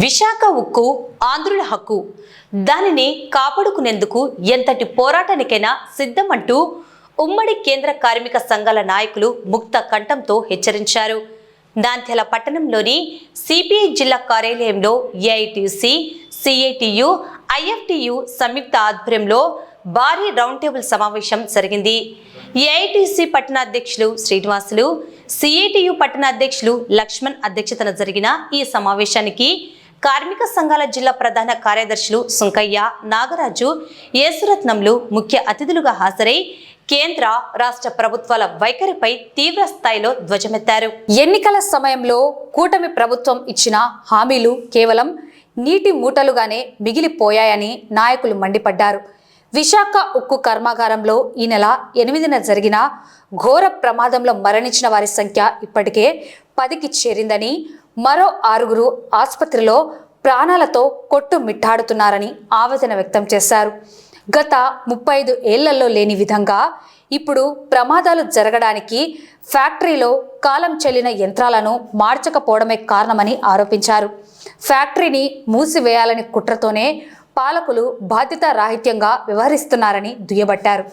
విశాఖ ఉక్కు ఆంధ్రుల హక్కు, దానిని కాపాడుకునేందుకు ఎంతటి పోరాటానికైనా సిద్ధమంటూ ఉమ్మడి కేంద్ర కార్మిక సంఘాల నాయకులు ముక్త కంఠంతో హెచ్చరించారు. నంద్యాల పట్టణంలోని సిపిఐ జిల్లా కార్యాలయంలో ఏఐటీయూసీ, సిఐటియు, ఐఎఫ్టియు సంయుక్త ఆధ్వర్యంలో భారీ రౌండ్ టేబుల్ సమావేశం జరిగింది. ఏఐటీయూసీ పట్టణాధ్యక్షులు శ్రీనివాసులు, సిఐటియు పట్టణాధ్యక్షులు లక్ష్మణ్ అధ్యక్షతన జరిగిన ఈ సమావేశానికి కార్మిక సంఘాల జిల్లా ప్రధాన కార్యదర్శులు సుంకయ్య, నాగరాజు, యేసురత్నంలు ముఖ్య అతిథులుగా హాజరై కేంద్ర రాష్ట్ర ప్రభుత్వాల వైఖరిపై తీవ్ర స్థాయిలో ధ్వజమెత్తారు. ఎన్నికల సమయంలో కూటమి ప్రభుత్వం ఇచ్చిన హామీలు కేవలం నీటి మూటలుగానే మిగిలిపోయాయని నాయకులు మండిపడ్డారు. విశాఖ ఉక్కు కర్మాగారంలో ఈ నెల 8న జరిగిన ఘోర ప్రమాదంలో మరణించిన వారి సంఖ్య ఇప్పటికే 10కి చేరిందని, మరో 6గురు ఆసుపత్రిలో ప్రాణాలతో కొట్టుమిట్టాడుతున్నారని ఆవేదన వ్యక్తం చేశారు. గత 35 ఏళ్లలో లేని విధంగా ఇప్పుడు ప్రమాదాలు జరగడానికి ఫ్యాక్టరీలో కాలం చెల్లిన యంత్రాలను మార్చకపోవడమే కారణమని ఆరోపించారు. ఫ్యాక్టరీని మూసివేయాలని కుట్రతోనే పాలకులు బాధ్యతారాహిత్యంగా వ్యవహరిస్తున్నారని దుయ్యబట్టారు.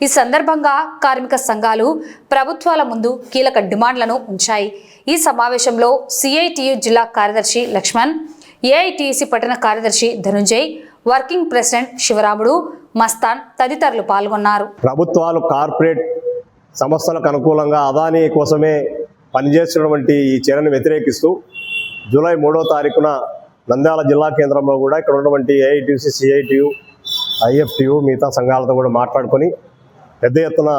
ఈ సందర్భంగా కార్మిక సంఘాలు ప్రభుత్వాల ముందు కీలక డిమాండ్లను ఉంచాయి. ఈ సమావేశంలో సిఐటియు జిల్లా కార్యదర్శి లక్ష్మణ్, ఏఐటీసీ పట్టణ కార్యదర్శి ధనుంజయ్, వర్కింగ్ ప్రెసిడెంట్ శివరాముడు, మస్తాన్ తదితరులు పాల్గొన్నారు. ప్రభుత్వాలు కార్పొరేట్ సంస్థలకు అనుకూలంగా అదానీ కోసమే పనిచేస్తున్నటువంటి ఈ చర్యను వ్యతిరేకిస్తూ జూలై 3వ తారీఖున నంద్యాల జిల్లా కేంద్రంలో కూడా ఇక్కడ ఉన్నటువంటి ఏఐటీసీ, సిఐటియు, ఐఎఫ్టియు మిగతా సంఘాలతో కూడా మాట్లాడుకొని పెద్ద ఎత్తున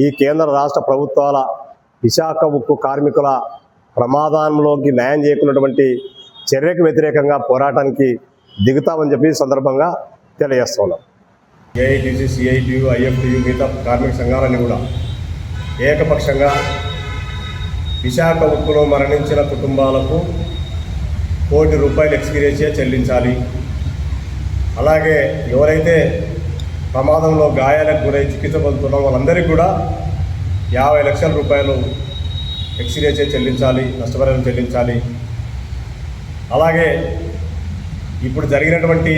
ఈ కేంద్ర రాష్ట్ర ప్రభుత్వాల విశాఖ ఉక్కు కార్మికుల ప్రమాదంలోకి న్యాయం చేయకున్నటువంటి చర్యకు వ్యతిరేకంగా పోరాటానికి దిగుతామని చెప్పి సందర్భంగా తెలియజేస్తున్నాం. ఏఐటీసీ, సిఐటియు, ఐఎఫ్టియు మిగతా కార్మిక సంఘాలన్నీ కూడా ఏకపక్షంగా విశాఖ ఉక్కులో మరణించిన కుటుంబాలకు ₹1 కోటి ఎక్స్గ్రేషియా చెల్లించాలి. అలాగే ఎవరైతే ప్రమాదంలో గాయాలకు గురై చికిత్స పొందుతున్న వాళ్ళందరికీ కూడా ₹50 లక్షల ఎక్స్గ్రేషియా చెల్లించాలి, నష్టపరిహారం చెల్లించాలి. అలాగే ఇప్పుడు జరిగినటువంటి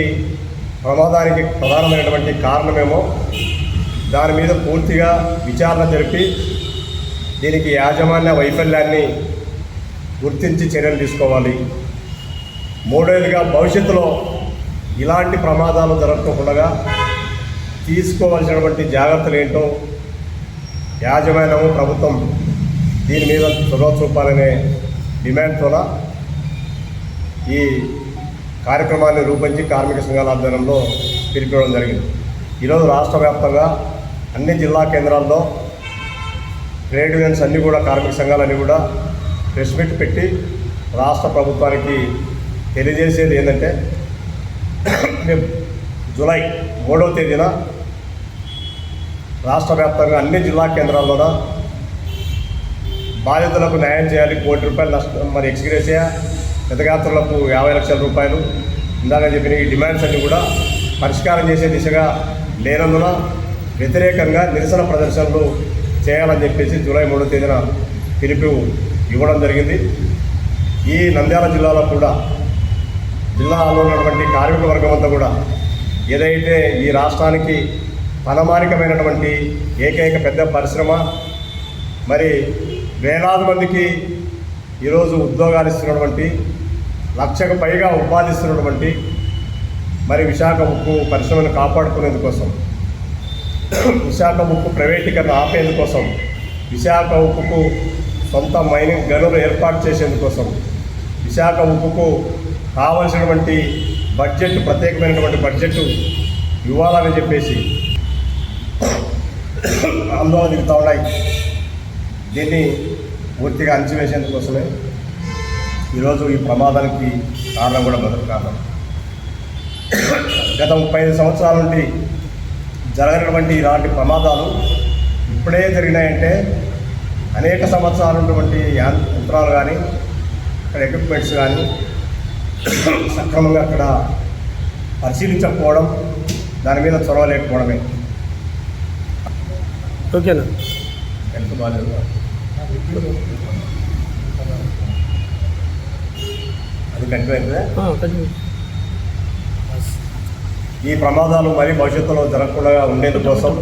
ప్రమాదానికి ప్రధానమైనటువంటి కారణమేమో దాని మీద పూర్తిగా విచారణ జరిపి దీనికి యాజమాన్య వైఫల్యాన్ని గుర్తించి చర్యలు తీసుకోవాలి. మూడేళ్ళుగా భవిష్యత్తులో ఇలాంటి ప్రమాదాలు జరగకుండా తీసుకోవాల్సినటువంటి జాగ్రత్తలు ఏంటో యాజమాన్యము, ప్రభుత్వం దీని మీద చొరవ చూపాలనే డిమాండ్తో ఈ కార్యక్రమాన్ని రూపొందించి కార్మిక సంఘాల ఆధ్వర్యంలో పిలిపించడం జరిగింది. ఈరోజు రాష్ట్ర వ్యాప్తంగా అన్ని జిల్లా కేంద్రాల్లో ట్రేడ్ యూనియన్స్ అన్నీ కూడా, కార్మిక సంఘాలన్నీ కూడా ప్రెస్ మీట్ పెట్టి రాష్ట్ర ప్రభుత్వానికి తెలియజేసేది ఏంటంటే, జూలై 3వ తేదీన రాష్ట్ర వ్యాప్తంగా అన్ని జిల్లా కేంద్రాల్లోన బాధితులకు న్యాయం చేయాలి. ₹1 కోటి నష్టం, మరి ఎక్స్గ్రేషియా, గతగాత్రులకు ₹50 లక్షల ఇందాక చెప్పిన ఈ డిమాండ్స్ అన్నీ కూడా పరిష్కారం చేసే దిశగా లేనందున వ్యతిరేకంగా నిరసన ప్రదర్శనలు చేయాలని చెప్పేసి జూలై 3వ తేదీన పిలుపు ఇవ్వడం జరిగింది. ఈ నంద్యాల జిల్లాలో కూడా, జిల్లాలో ఉన్నటువంటి కార్మిక వర్గం అంతా కూడా ఏదైతే ఈ రాష్ట్రానికి తనమానికమైనటువంటి ఏకైక పెద్ద పరిశ్రమ, మరి వేలాది మందికి ఈరోజు ఉద్యోగాలు ఇస్తున్నటువంటి, 1,00,000కు పైగా ఉపాధి ఇస్తున్నటువంటి మరి విశాఖ ఉక్కు పరిశ్రమను కాపాడుకునేందుకోసం, విశాఖ ఉక్కు ప్రైవేటీకరణ ఆపేందుకోసం, విశాఖ ఉక్కుకు సొంత మైనింగ్ గనులు ఏర్పాటు చేసేందుకోసం, విశాఖ ఉక్కుకు కావలసినటువంటి బడ్జెట్, ప్రత్యేకమైనటువంటి బడ్జెట్ ఇవ్వాలని చెప్పేసి ఆందోళన దిగుతూ ఉన్నాయి. దీన్ని పూర్తిగా అణచివేసేందుకోసమే ఈరోజు ఈ ప్రమాదానికి కారణం కూడా మొదటి కారణం. గత 35 సంవత్సరాల నుండి జరగనటువంటి ఇలాంటి ప్రమాదాలు ఇప్పుడే జరిగినాయంటే అనేక సంవత్సరాలు ఉన్నటువంటి యంత్రాలు కానీ, అక్కడ ఎక్విప్మెంట్స్ కానీ సక్రమంగా అక్కడ పరిశీలించకపోవడం, దాని మీద చొరవ లేకపోవడమే. ఓకేనా? హెల్త్ బాగాలేదు. అది కంటిన్యూ అవుతుందా? ఈ ప్రమాదాలు మరీ భవిష్యత్తులో జరగకుండా ఉండేందుకోసం